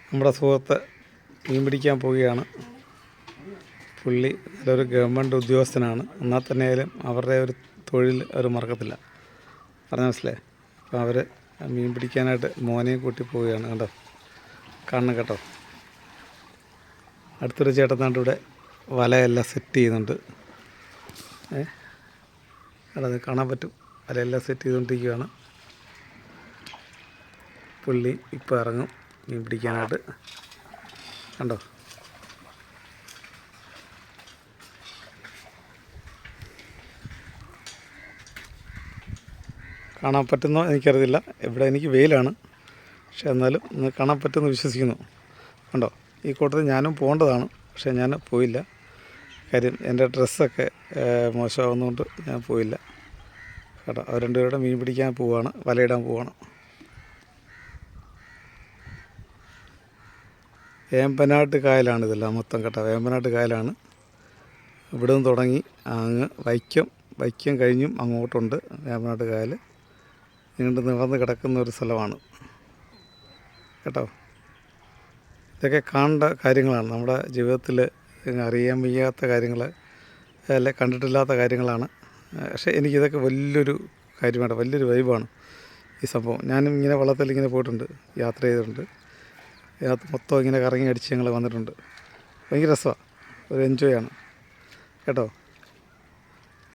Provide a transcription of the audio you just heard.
നമ്മുടെ സുഹൃത്ത് മീൻ പിടിക്കാൻ പോവുകയാണ്. പുള്ളി നല്ലൊരു ഗവൺമെൻറ് ഉദ്യോഗസ്ഥനാണ്. എന്നാൽ തന്നെയായാലും അവരുടെ ഒരു തൊഴിൽ അവർ മറക്കത്തില്ല. പറഞ്ഞ മനസ്സിലായി. അപ്പോൾ അവർ മീൻ പിടിക്കാനായിട്ട് മോനെയും കൂട്ടി പോവുകയാണ്. കണ്ടോ, കാണണം കേട്ടോ. അടുത്തൊരു ചേട്ടനാണ്ട് ഇവിടെ വലയെല്ലാം സെറ്റ് ചെയ്യുന്നുണ്ട്. അത് കാണാൻ പറ്റും. വലയെല്ലാം സെറ്റ് ചെയ്തുകൊണ്ടിരിക്കുകയാണ്. പുള്ളി ഇപ്പോൾ ഇറങ്ങും മീൻ പിടിക്കാനായിട്ട്. കണ്ടോ, കാണാൻ പറ്റുന്നോ എനിക്കറിയില്ല. ഇവിടെ എനിക്ക് വെയിലാണ്, പക്ഷെ എന്നാലും ഇന്ന് കാണാൻ പറ്റുമെന്ന് വിശ്വസിക്കുന്നു. കണ്ടോ, ഈ കൂട്ടത്തിൽ ഞാനും പോകേണ്ടതാണ്, പക്ഷേ ഞാൻ പോയില്ല. കാര്യം എൻ്റെ ഡ്രസ്സൊക്കെ മോശമാകുന്നതുകൊണ്ട് ഞാൻ പോയില്ല കേട്ടോ. അവർ രണ്ടുപേരുടെ മീൻ പിടിക്കാൻ പോവുകയാണ്, വലയിടാൻ പോവുകയാണ്. വേമ്പനാട്ട് കായലാണ് ഇതെല്ലാം മൊത്തം കേട്ടോ. വേമ്പനാട്ട് കായലാണ്. ഇവിടെ നിന്ന് തുടങ്ങി അങ്ങ് വൈക്കം കഴിഞ്ഞും അങ്ങോട്ടുണ്ട് വേമ്പനാട്ട് കായൽ. നീണ്ടു നിവർന്ന് കിടക്കുന്ന ഒരു സ്ഥലമാണ് കേട്ടോ. ഇതൊക്കെ കാണേണ്ട കാര്യങ്ങളാണ്. നമ്മുടെ ജീവിതത്തിൽ അറിയാൻ വയ്യാത്ത കാര്യങ്ങൾ, അല്ലെ കണ്ടിട്ടില്ലാത്ത കാര്യങ്ങളാണ്. പക്ഷേ എനിക്കിതൊക്കെ വലിയൊരു കാര്യമാണ്, വലിയൊരു വൈബാണ് ഈ സംഭവം. ഞാനും ഇങ്ങനെ വള്ളത്തിൽ ഇങ്ങനെ പോയിട്ടുണ്ട്, യാത്ര ചെയ്തിട്ടുണ്ട്. ഇതിനകത്ത് മൊത്തം ഇങ്ങനെ കറങ്ങി അടിച്ച് ഞങ്ങൾ വന്നിട്ടുണ്ട്. ഭയങ്കര രസമാണ്, ഒരു എൻജോയ് ആണ് കേട്ടോ.